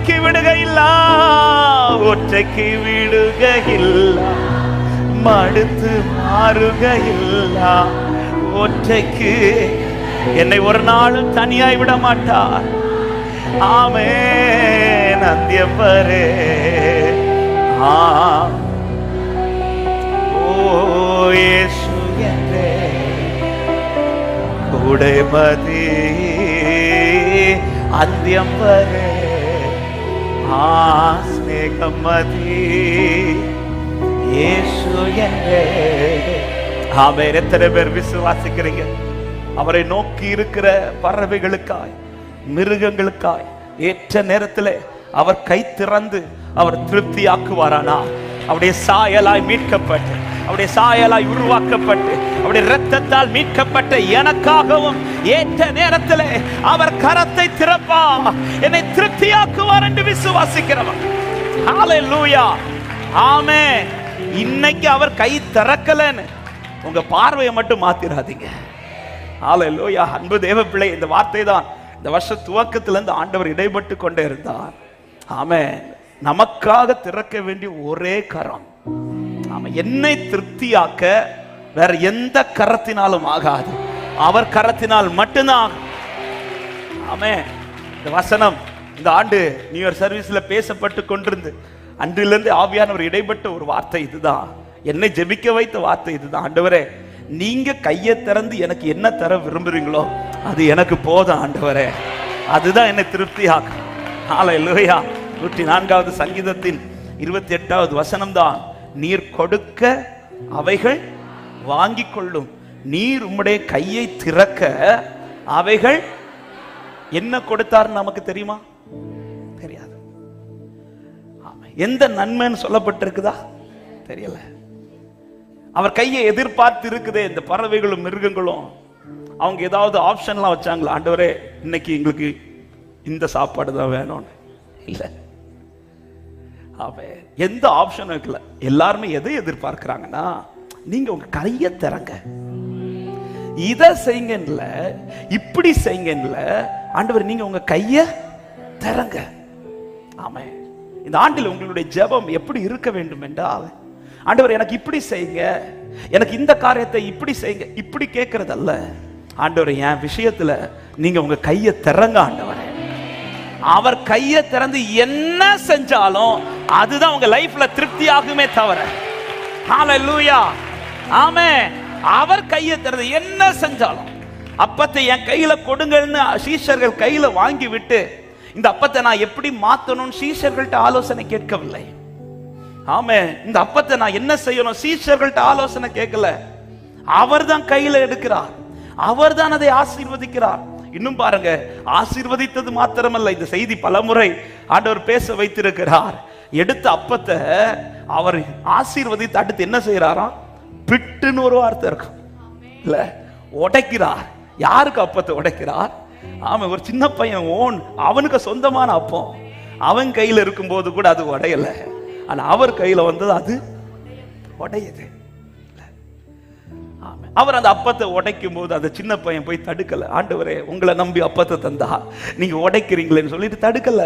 ஒற்றைக்கு விடுகையில்ல, ஒற்றைக்கு விடுகையில்ல, மடுத்து மாறுகையில்ல. ஒற்றைக்கு என்னை ஒரு நாளும் தனியாய் விட மாட்டார். ஆமென். அந்தியப்பரே ஓ இயேசு என்றே கூடைமதி அந்தியம்பரே ஸ்நேகமதி இயேசு என்றே. ஆமென். எத்தனை பேர் விசுவாசிக்கிறீங்க? அவரை நோக்கி இருக்கிற பறவைகளுக்காய், மிருகங்களுக்காய் ஏற்ற நேரத்தில் அவர் கை திறந்து அவர் திருப்தியாக்குவாரானா? அவருடைய சாயலாய் மீட்கப்பட்டு, அவருடைய சாயலாய் உருவாக்கப்பட்டு, அவருடைய இரத்தத்தால் மீட்கப்பட்ட எனக்காகவும் ஏற்ற நேரத்தில் அவர் கரத்தை திறப்பா, என்னை திருப்தியாக்குவார் என்று விசுவாசிக்கிறவர். ஹல்லேலூயா. ஆமென். இன்னைக்கு அவர் கை திறக்கலன்னு உங்க பார்வையை மட்டும் மாத்திராதீங்க. ஹல்லேலூயா. அன்பு தேவ பிள்ளை, இந்த வார்த்தை தான் இந்த வருஷ துவக்கத்திலிருந்து ஆண்டவர் இடைப்பட்டு கொண்டே இருந்தார். ஆமென். நமக்காக திறக்க வேண்டிய ஒரே கரம். ஆமா, என்னை திருப்தியாக்க வேற எந்த கரத்தினாலும் ஆகாது, அவர் கரத்தினால் மட்டும்தான். ஆமென். இந்த வசனம் இந்த ஆண்டு நியூ இயர் சர்வீஸ்ல பேசப்பட்டு கொண்டிருந்து அன்றிலிருந்து ஆவியானவர் இடைப்பட்ட ஒரு வார்த்தை இதுதான். என்னை ஜெபிக்க வைத்த வார்த்தை இதுதான். ஆண்டவரே, நீங்க கையை திறந்து எனக்கு என்ன தர விரும்புறீங்களோ அது எனக்கு போதும் ஆண்டவரே, அதுதான் என்னை திருப்தியாக்கும். ஹல்லேலூயா. 104வது சங்கீதத்தின் 28வது வசனம் தான், நீர் கொடுக்க அவைகள் வாங்கிக் கொள்ளும், நீர் உம்முடைய கையை திறக்க அவைகள். என்ன கொடுத்தார் நமக்கு தெரியுமா? தெரியாது. எந்த நன்மைன்னு சொல்லப்பட்டிருக்குதா? தெரியல. அவர் கையை எதிர்பார்த்து இருக்குதே. இந்த பறவைகளும் மிருகங்களும் அவங்க ஏதாவது ஆப்ஷன்லாம் வச்சாங்களா? ஆண்டவரே, இன்னைக்கு எங்களுக்கு இந்த சாப்பாடு தான் வேணும்னு இல்ல. எந்த ஆப்ஷனும் இருக்குல்ல. எல்லாருமே எதை எதிர்பார்க்கிறாங்கன்னா, நீங்க உங்க கையை திறங்க, இதை செய்யுங்க, இப்படி செய்யுங்க. ஆண்டவர், நீங்க உங்க கையை திறங்க. ஆமே. இந்த ஆண்டில் உங்களுடைய ஜெபம் எப்படி இருக்க வேண்டும் என்றால், ஆண்டவர் எனக்கு இப்படி செய்யுங்க, எனக்கு இந்த காரியத்தை இப்படி செய்யுங்க, இப்படி கேட்கறது அல்ல. ஆண்டவர், என் விஷயத்துல நீங்க உங்க கையை திறங்க ஆண்டவரே. அவர் கையை திறந்து என்ன செஞ்சாலும் அதுதான் உங்க லைஃப்ல திருப்தி ஆகுமே தவிர. ஹல்லேலூயா. ஆமென். அவர் கையை திறந்து என்ன செஞ்சாலும், அப்பத்தை என் கையில கொடுங்கன்னு சீஷர்கள் கையில வாங்கி விட்டு, இந்த அப்பத்தை நான் எப்படி மாத்தணும்னு சீஷர்கள்ட்ட ஆலோசனை கேட்கவில்லை. ஆமென். இந்த அப்பத்தை நான் என்ன செய்யணும் சீஷர்கள்ட்ட ஆலோசனை கேட்கல. அவர் தான் கையில எடுக்கிறார், அவர் தான் அதை ஆசீர்வதிக்கிறார். இன்னும் பாருங்க, ஆசீர்வதித்தது மாத்திரமல்ல, இந்த செய்தி பலமுறை ஆண்டவர் பேச வைத்திருக்கிறார். எடுத்த அப்பத்தை அவர் ஆசீர்வதித்து அடுத்து என்ன செய்யறாராம்? பிட்டுன்னு ஒரு வார்த்தை இருக்கும் இல்ல, உடைக்கிறார். யாருக்கு அப்பத்தை உடைக்கிறார்? ஆமா, ஒரு சின்ன பையன் ஓன் அவனுக்கு சொந்தமான அப்பம், அவன் கையில இருக்கும் போது கூட அது உடையல, ஆனா அவர் கையில வந்தது அது உடையுது. அவர் அந்த அப்பத்தை உடைக்கும் போது அந்த சின்ன பையன் போய் தடுக்கல. ஆண்டவரே, உங்களை நம்பி அப்பத்தை தந்தா நீங்க உடைக்கிறீங்களேன்னு சொல்லிட்டு தடுக்கல.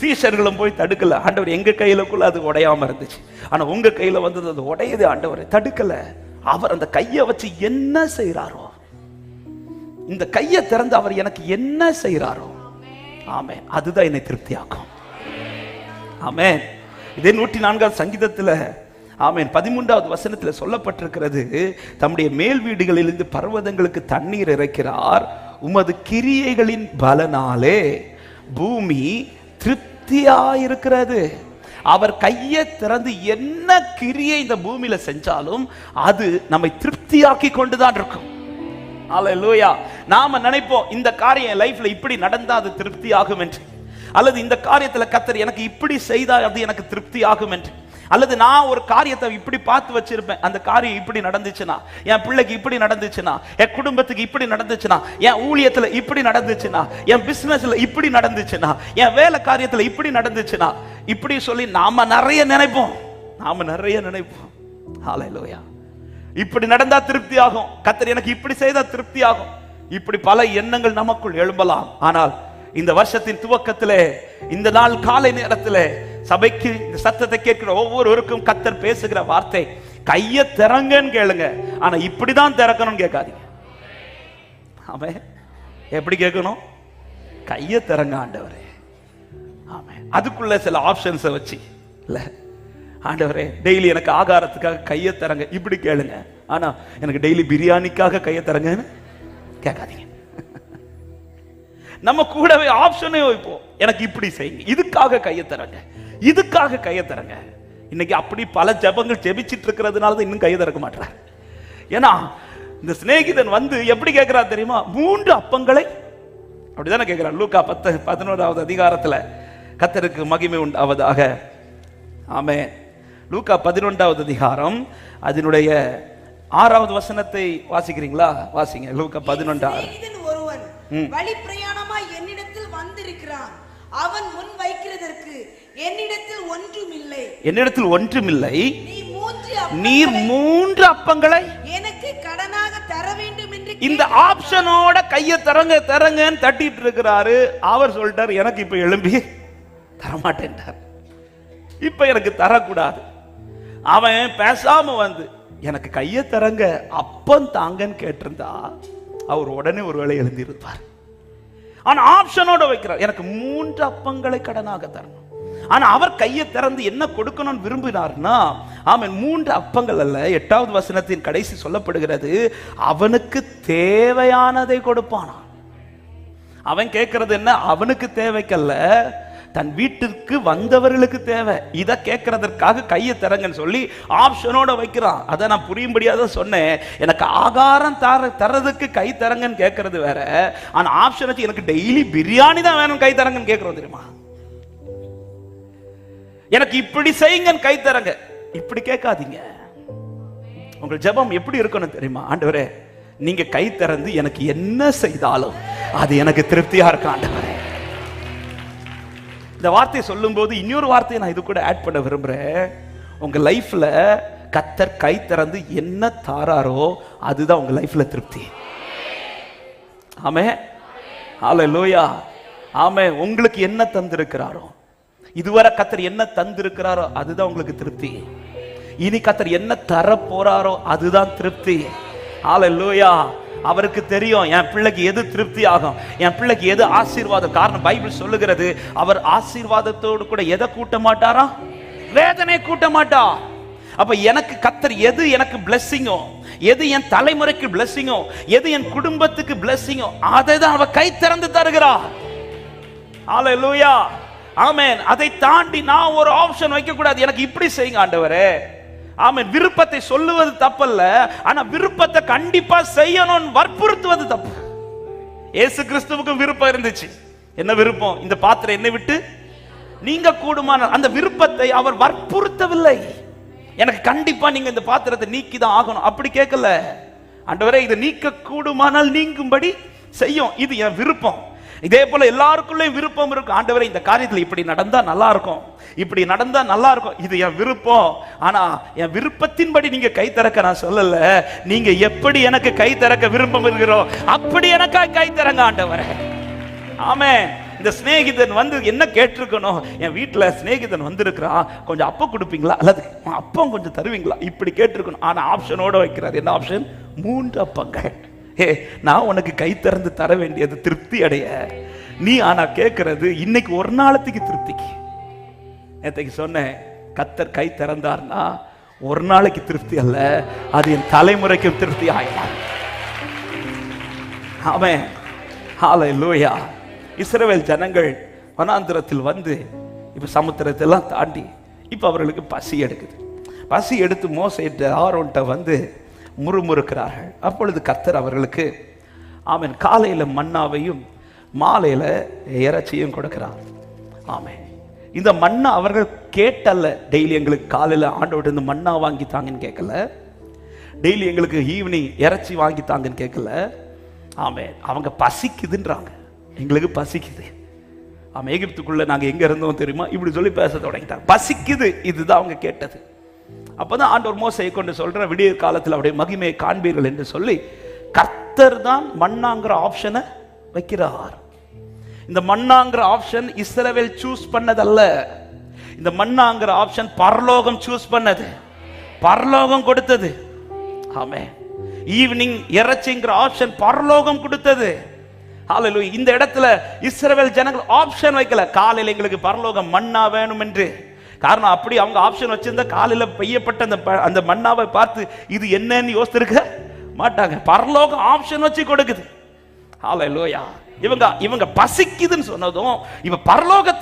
சீஷர்களும் போய் தடுக்கல. ஆண்டவர், எங்க கையிலக்குள்ள அது உடையாம இருந்துச்சு, ஆனா உங்க கையில வந்தது அது உடையுது. ஆண்டவரை தடுக்கல. அவர் அந்த கையை வச்சு என்ன செய்யறாரோ, இந்த கையை திறந்து அவர் எனக்கு என்ன செய்யறாரோ, ஆமே, அதுதான் என்னை திருப்தியாக்கும். ஆமே. இதே 104வது சங்கீதத்துல ஆமென் 13வது வசனத்தில் சொல்லப்பட்டிருக்கிறது, தம்முடைய மேல் வீடுகளிலிருந்து பர்வதங்களுக்கு தண்ணீர் இறைக்கிறார், உமது கிரியைகளின் பலனாலே பூமி திருப்தியாயிருக்கிறது. அவர் கையை திறந்து என்ன கிரியை இந்த பூமியில செஞ்சாலும் அது நம்மை திருப்தியாக்கி கொண்டுதான் இருக்கும். அல்லேலூயா. நாம நினைப்போம் இந்த காரியம் லைஃப்ல இப்படி நடந்தா அது திருப்தி ஆகும் என்று, அல்லது இந்த காரியத்துல கர்த்தர் எனக்கு இப்படி செய்தால் அது எனக்கு திருப்தி ஆகும் என்று, அல்லது நான் ஒரு காரியத்தை இப்படி பார்த்து வச்சிருப்பேன், அந்த காரியம் இப்படி நடந்துச்சுன்னா, என் பிள்ளைக்கு இப்படி நடந்துச்சுன்னா, என் குடும்பத்துக்கு இப்படி நடந்துச்சுன்னா, என் ஊழியத்துல இப்படி நடந்துச்சுன்னா, என் பிசினஸ்ல இப்படி நடந்துச்சுன்னா, என் வேலை காரியத்துல இப்படி நடந்துச்சுன்னா, இப்படி சொல்லி நாம நிறைய நினைப்போம். ஹல்லேலூயா. இப்படி நடந்தா திருப்தி ஆகும், கர்த்தர் எனக்கு இப்படி செய்தா திருப்தி ஆகும், இப்படி பல எண்ணங்கள் நமக்குள் எழும்பலாம். ஆனால் இந்த வருஷத்தின் துவக்கத்திலே, இந்த நாள் காலை நேரத்திலே சபைக்கு இந்த சத்தத்தை கேட்கிற ஒவ்வொருவருக்கும் கர்த்தர் பேசுகிற வார்த்தை, கையை திறங்கன்னு கேளுங்க. ஆனா இப்படிதான் திறக்கணும்னு கேட்காதீங்க. ஆமென். எப்படி கேட்கணும்? கையை திறங்க ஆண்டவரே. ஆமென். அதுக்குள்ள சில ஆப்ஷன்ஸை வச்சு இல்ல, ஆண்டவரே டெய்லி எனக்கு ஆகாரத்துக்காக கையை தரங்க இப்படி கேளுங்க. ஆனா எனக்கு டெய்லி பிரியாணிக்காக கையை தரங்கன்னு கேட்காதீங்க. நம்ம கூடவே ஆப்ஷனே வைப்போம். எனக்கு இப்படி செய்யுங்க, இதுக்காக கையை தரங்க, இதுக்காக கையை தரங்க. இன்னைக்கு அப்படி பல ஜெபங்கள் ஜெபிச்சிட்டு இருக்கிறதுனால தான் இன்னும் கையை திறக்க மாட்டார். ஏன்னா இந்த சிநேகிதன் வந்து எப்படி கேட்கிறார் தெரியுமா? 3 அப்பங்களை அப்படிதானே கேட்கிறார். லூக்கா 10:11 அதிகாரத்துல கர்த்தருக்கு மகிமை உண்டாவதாக. ஆமென். லூக்கா 11 அதிகாரம் அதனுடைய 6வது வசனத்தை வாசிக்கிறீங்களா? வாசிங்க. லூக்கா 11:6. ஒருவன் வழி பிரயாணமாய் என்னிடத்தில் வந்திருக்கிறான், அவன் முன் வைக்கிறதற்கு என்னிடத்தில் ஒன்றுமில்லை. என்னிடத்தில் ஒன்றுமில்லை. நீர் 3 அப்பங்களை எனக்கு கடனாக தர வேண்டும் என்று இந்த ஆப்ஷனோட கையை தரங்க தரங்கன்னு தட்டிட்டு இருக்கிறாரு. அவர் சொல்லிட்டார், எனக்கு இப்ப எழும்பி தரமாட்டேன்டார், இப்ப எனக்கு தரக்கூடாது. அவன் பேசாம வந்து எனக்கு கையை தரங்க அப்பம் தாங்கன்னு கேட்டிருந்தா அவர் உடனே ஒருவேளை எழுந்திருப்பார். ஆனா ஆப்ஷனோட வைக்கிறார், எனக்கு 3 அப்பங்களை கடனாக தரணும். ஆனா அவர் கையை திறந்து என்ன கொடுக்கணும்னு விரும்பினார்னா, ஆமென், 3 அப்பங்கள் அல்ல, 8வது வசனத்தின் கடைசி சொல்லப்படுகிறது, அவனுக்கு தேவையானதை கொடுப்பானா. அவன் கேட்கறது என்ன? அவனுக்கு தேவைக்கல்ல, தன் வீட்டிற்கு வந்தவர்களுக்கு தேவை. இதை கேட்கறதற்காக கையை தரங்கன்னு சொல்லி ஆப்ஷனோட வைக்கிறான். அதை நான் புரியும்படியாக சொன்னேன். எனக்கு ஆகாரம் தரதுக்கு கை தரங்கன்னு கேட்கறது வேற, ஆனா ஆப்ஷன் வச்சு எனக்கு டெய்லி பிரியாணி தான் வேணும் கை தரங்கன்னு கேட்கறது தெரியுமா? எனக்கு இப்படி செய்யுங்கன்னு கை தரங்க இப்படி கேட்காதீங்க. உங்கள் ஜெபம் எப்படி இருக்கணும் தெரியுமா? ஆண்டவரே நீங்க கை திறந்து எனக்கு என்ன செய்தாலும் அது எனக்கு திருப்தியா இருக்கு ஆண்டவரே. இந்த வார்த்தையை சொல்லும் போது இன்னொரு வார்த்தையை நான் இது கூட ஆட் பண்ண விரும்புறேன். உங்க லைஃப்ல கர்த்தர் கை திறந்து என்ன தாராரோ அதுதான் உங்க லைஃப்ல திருப்தி. ஆமென். ஹல்லேலூயா. ஆமென். உங்களுக்கு என்ன தந்திருக்கிறாரோ, இதுவரை கர்த்தர் என்ன தந்திருக்கிறாரோ அதுதான் உங்களுக்கு திருப்தி. இனி கர்த்தர் என்ன தர போறாரோ அதுதான் திருப்தி. ஹல்லேலூயா. அவருக்கு தெரியும் என் பிள்ளைக்கு எது திருப்தி ஆகும், என் பிள்ளைக்கு எது ஆசீர்வாதம். காரணம் பைபிள் சொல்லுகிறது, அவர் ஆசீர்வாதத்தோடு கூட எதை கூட்ட மாட்டாரா? வேதனை கூட்ட மாட்டா. அப்ப எனக்கு கர்த்தர் எது எனக்கு பிளெஸிங்கோ, எது என் தலைமுறைக்கு பிளெஸிங்கோ, எது என் குடும்பத்துக்கு பிளெஸிங்கோ அதை தான் அவர் கை திறந்து தருகிறார். ஹல்லேலூயா. ஆமென். அதை தாண்டி நான் ஒரு ஆப்ஷன் வைக்க கூடாது, எனக்கு இப்படி செய்யுங்க ஆண்டவரே. ஆமென். விருப்பத்தை சொல்லுவது தப்பல்ல, ஆனா விருப்பத்தை கண்டிப்பா செய்யணும்னு வற்புறுத்துவது தப்பு. இயேசு கிறிஸ்துவுக்கும் விருப்பம் இருந்துச்சு. என்ன விருப்பம்? இந்த பாத்திரம் என்னை விட்டு நீங்க கூடுமான அந்த விருப்பத்தை அவர் வற்புறுத்தவில்லை. எனக்கு கண்டிப்பா நீங்க இந்த பாத்திரத்தை நீக்கிதான் ஆகணும் அப்படி கேட்கல. ஆண்டவரே இதை நீக்க கூடுமானால் நீங்கும்படி செய்யும், இது என் விருப்பம். இதே போல எல்லாருக்குள்ளே விருப்பம் இருக்கும். ஆண்டவரே இந்த காரியத்தில் இப்படி நடந்தா நல்லா இருக்கும், இப்படி நடந்தா நல்லா இருக்கும், இது என் விருப்பம். ஆனா என் விருப்பத்தின்படி நீங்க கை திறக்க நான் சொல்லல, நீங்க எப்படி எனக்கு கை திறக்க விருப்பம் இருக்கிறோ அப்படி எனக்கா கை திறங்க ஆண்டவரே. ஆமென். இந்த சிநேகிதன் வந்து என்ன கேட்டிருக்கணும்? என் வீட்டுல சிநேகிதன் வந்திருக்கிறான், கொஞ்சம் அப்பம் கொடுப்பீங்களா, அல்லது அப்பம் கொஞ்சம் தருவீங்களா, இப்படி கேட்டிருக்கணும். ஆனா ஆப்ஷனோட வைக்கிறார். என்ன ஆப்ஷன்? 3 அப்பங்கள். நான் உனக்கு கை திறந்து தர வேண்டியது திருப்தி அடைய, நீ ஆனா கேட்கிறது இன்னைக்கு ஒரு நாளத்துக்கு திருப்திக்கு. நேற்றைக்கு சொன்னேன், கர்த்தர் கை திறந்தார்னா ஒரு நாளைக்கு திருப்தி அல்ல, அது என் தலைமுறைக்கும் திருப்தி ஆயிடும். ஆமென். ஹல்லேலூயா. இஸ்ரவேல் ஜனங்கள் வனாந்திரத்தில் வந்து இப்ப சமுத்திரத்தெல்லாம் தாண்டி இப்ப அவர்களுக்கு பசி எடுக்குது. பசி எடுத்து மோசேட்ட ஆரோன்ட்ட வந்து முறுமுறுக்கிறார்கள். அப்பொழுது கர்த்தர் அவர்களுக்கு ஆமென் காலையில மன்னாவையும் மாலையில இறைச்சியும் கொடுக்கிறார். ஆமென். இந்த மன்னா அவர்கள் கேட்டல்ல, டெய்லி எங்களுக்கு காலையில ஆண்டவர்ட்ட இந்த மன்னா வாங்கி தாங்கன்னு கேட்கல, டெய்லி எங்களுக்கு ஈவினிங் இறைச்சி வாங்கி தாங்கன்னு கேட்கல. ஆமென். அவங்க பசிக்குதுன்றாங்க, எங்களுக்கு பசிக்குது. ஆமாம், எகிப்துக்குள்ள நாங்க எங்க இருந்தோம் தெரியுமா, இப்படி சொல்லி பேச தொடங்கிட்டாங்க. பசிக்குது, இதுதான் அவங்க கேட்டது. அப்பதான் ஆண்டவர் மோசேயை கொண்டு சொல்ற, விடிய காலத்தில் அவருடைய மகிமையை காண்பீர்கள் என்று சொல்லி கர்த்தர் தான் மன்னாங்கிற ஆப்ஷனை வைக்கிறார். இந்த மன்னாங்கிற ஆப்ஷன் இஸ்ரவேல் சூஸ் பண்ணதல்ல. இந்த மன்னாங்கிற ஆப்ஷன் பரலோகம் சூஸ் பண்ணது, பரலோகம் கொடுத்தது. ஆமென். ஈவினிங் இறைச்சிங்கிற ஆப்ஷன் பரலோகம் கொடுத்தது. ஹalleluya. இந்த இடத்துல இஸ்ரவேல் ஜனங்கள் ஆப்ஷன் வைக்கல, காலையில் எங்களுக்கு பரலோகம் மன்னா வேணும் என்று. காரணம், அப்படி அவங்க ஆப்ஷன் வச்சிருந்தா காலையில பெய்யப்பட்ட அந்த மன்னாவை பார்த்து இது என்னன்னு யோசிச்சிருக்க மாட்டாங்க. பரலோகம் ஆப்ஷன் வச்சு கொடுக்குது. ஹalleluya. இவங்க பசிக்குதுன்னு சொன்னதும் இவ பரலோக